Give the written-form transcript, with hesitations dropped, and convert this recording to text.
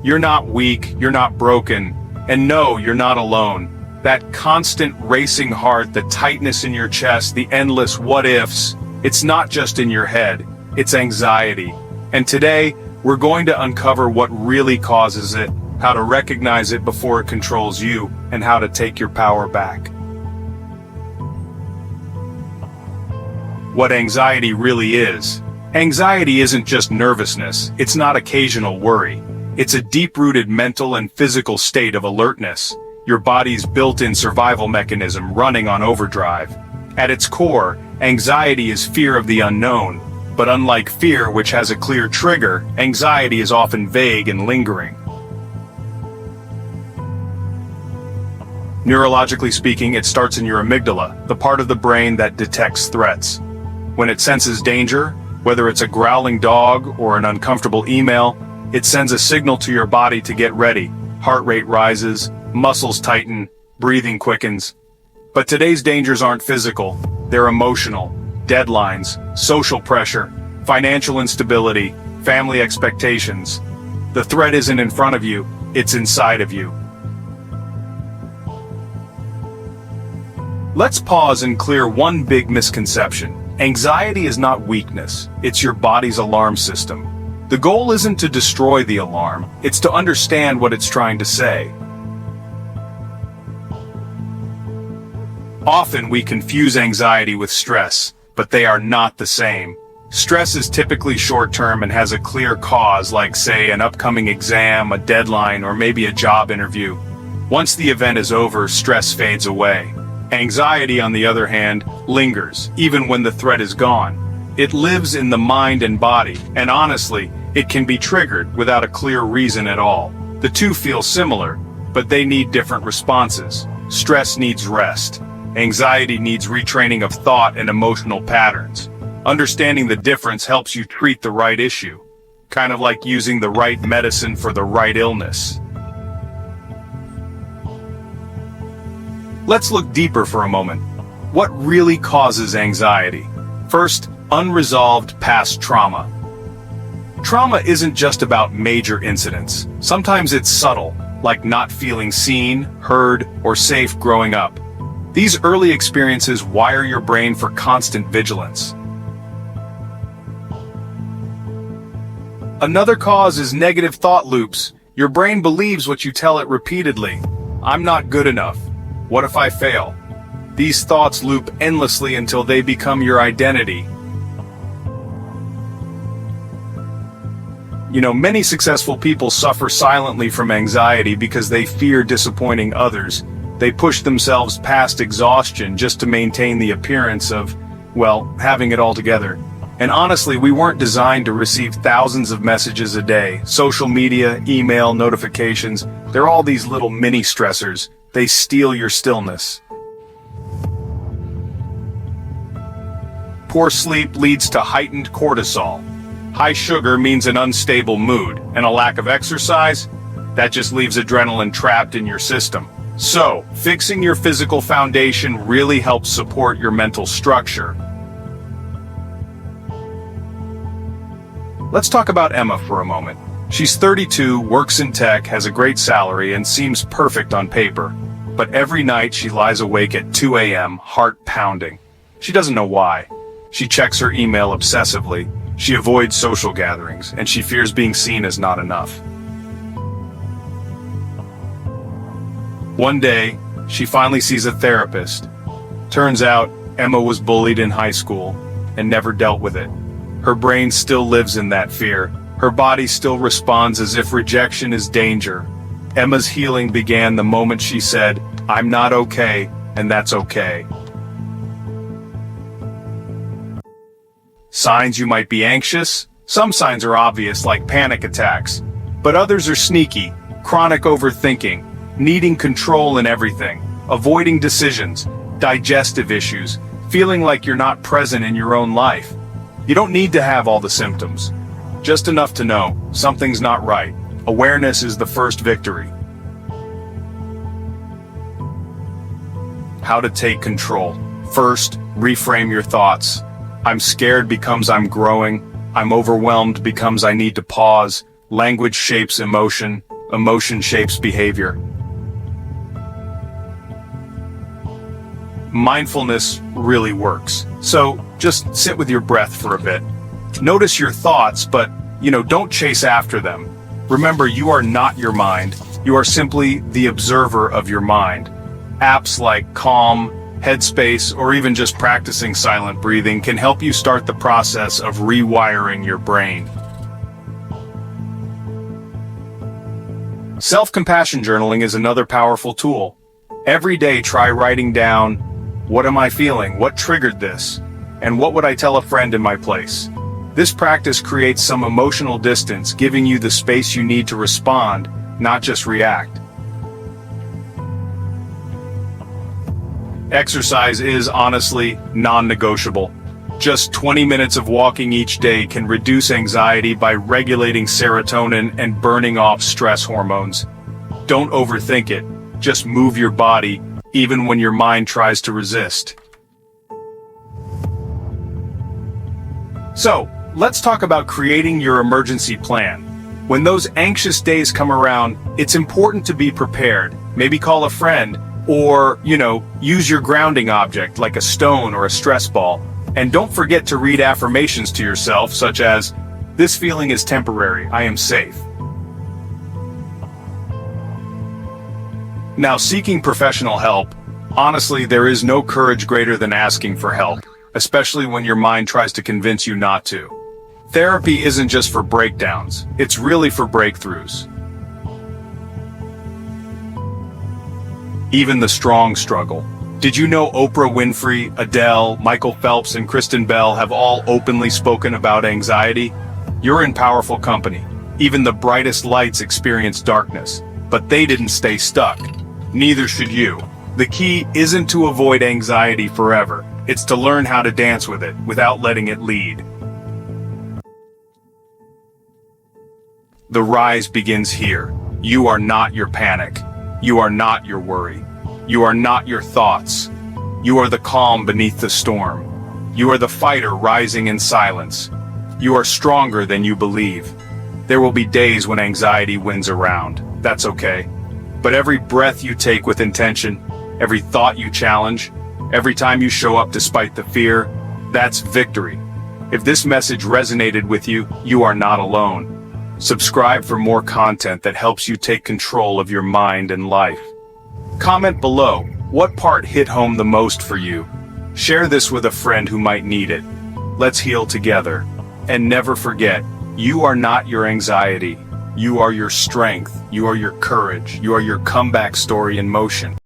You're not weak, you're not broken, and no, you're not alone. That constant racing heart, the tightness in your chest, the endless what-ifs, it's not just in your head, it's anxiety. And today, we're going to uncover what really causes it, how to recognize it before it controls you, and how to take your power back. What anxiety really is. Anxiety isn't just nervousness, it's not occasional worry. It's a deep-rooted mental and physical state of alertness, your body's built-in survival mechanism running on overdrive. At its core, anxiety is fear of the unknown, but unlike fear, which has a clear trigger, anxiety is often vague and lingering. Neurologically speaking, it starts in your amygdala, the part of the brain that detects threats. When it senses danger, whether it's a growling dog or an uncomfortable email, it sends a signal to your body to get ready. Heart rate rises, muscles tighten, breathing quickens. But today's dangers aren't physical, they're emotional. Deadlines, social pressure, financial instability, family expectations. The threat isn't in front of you, it's inside of you. Let's pause and clear one big misconception. Anxiety is not weakness, it's your body's alarm system. The goal isn't to destroy the alarm, it's to understand what it's trying to say. Often we confuse anxiety with stress, but they are not the same. Stress is typically short-term and has a clear cause, like, say, an upcoming exam, a deadline, or maybe a job interview. Once the event is over, stress fades away. Anxiety, on the other hand, lingers, even when the threat is gone. It lives in the mind and body, and honestly, it can be triggered without a clear reason at all. The two feel similar, but they need different responses. Stress needs rest. Anxiety needs retraining of thought and emotional patterns. Understanding the difference helps you treat the right issue. Kind of like using the right medicine for the right illness. Let's look deeper for a moment. What really causes anxiety? First, unresolved past trauma. Trauma isn't just about major incidents. Sometimes it's subtle, like not feeling seen, heard, or safe growing up. These early experiences wire your brain for constant vigilance. Another cause is negative thought loops. Your brain believes what you tell it repeatedly. I'm not good enough. What if I fail? These thoughts loop endlessly until they become your identity. Many successful people suffer silently from anxiety because they fear disappointing others. They push themselves past exhaustion just to maintain the appearance of, having it all together. And honestly, we weren't designed to receive thousands of messages a day. Social media, email, notifications, they're all these little mini stressors. They steal your stillness. Poor sleep leads to heightened cortisol. High sugar means an unstable mood, and a lack of exercise, that just leaves adrenaline trapped in your system. So, fixing your physical foundation really helps support your mental structure. Let's talk about Emma for a moment. She's 32, works in tech, has a great salary, and seems perfect on paper. But every night she lies awake at 2 a.m., heart pounding. She doesn't know why. She checks her email obsessively, she avoids social gatherings, and she fears being seen as not enough. One day, she finally sees a therapist. Turns out, Emma was bullied in high school and never dealt with it. Her brain still lives in that fear. Her body still responds as if rejection is danger. Emma's healing began the moment she said, "I'm not okay, and that's okay." Signs you might be anxious? Some signs are obvious, like panic attacks. But others are sneaky, chronic overthinking, needing control in everything, avoiding decisions, digestive issues, feeling like you're not present in your own life. You don't need to have all the symptoms. Just enough to know something's not right. Awareness is the first victory. How to take control. First, reframe your thoughts. I'm scared becomes I'm growing. I'm overwhelmed becomes I need to pause. Language shapes emotion. Emotion shapes behavior. Mindfulness really works. So just sit with your breath for a bit. Notice your thoughts, but, don't chase after them. Remember, you are not your mind. You are simply the observer of your mind. Apps like Calm, Headspace, or even just practicing silent breathing can help you start the process of rewiring your brain. Self-compassion journaling is another powerful tool. Every day try writing down, what am I feeling? What triggered this? And what would I tell a friend in my place? This practice creates some emotional distance, giving you the space you need to respond, not just react. Exercise is honestly non-negotiable. Just 20 minutes of walking each day can reduce anxiety by regulating serotonin and burning off stress hormones. Don't overthink it. Just move your body, even when your mind tries to resist. So, let's talk about creating your emergency plan. When those anxious days come around, it's important to be prepared. Maybe call a friend, or, use your grounding object like a stone or a stress ball. And don't forget to read affirmations to yourself, such as, "This feeling is temporary, I am safe." Now, seeking professional help, honestly, there is no courage greater than asking for help, especially when your mind tries to convince you not to. Therapy isn't just for breakdowns, it's really for breakthroughs. Even the strong struggle. Did you know Oprah Winfrey, Adele, Michael Phelps, and Kristen Bell have all openly spoken about anxiety? You're in powerful company. Even the brightest lights experience darkness, but they didn't stay stuck. Neither should you. The key isn't to avoid anxiety forever. It's to learn how to dance with it without letting it lead. The rise begins here. You are not your panic. You are not your worry. You are not your thoughts. You are the calm beneath the storm. You are the fighter rising in silence. You are stronger than you believe. There will be days when anxiety wins around. That's okay. But every breath you take with intention, every thought you challenge, every time you show up despite the fear, that's victory. If this message resonated with you, you are not alone. Subscribe for more content that helps you take control of your mind and life. Comment below, what part hit home the most for you? Share this with a friend who might need it. Let's heal together. And never forget, you are not your anxiety. You are your strength. You are your courage. You are your comeback story in motion.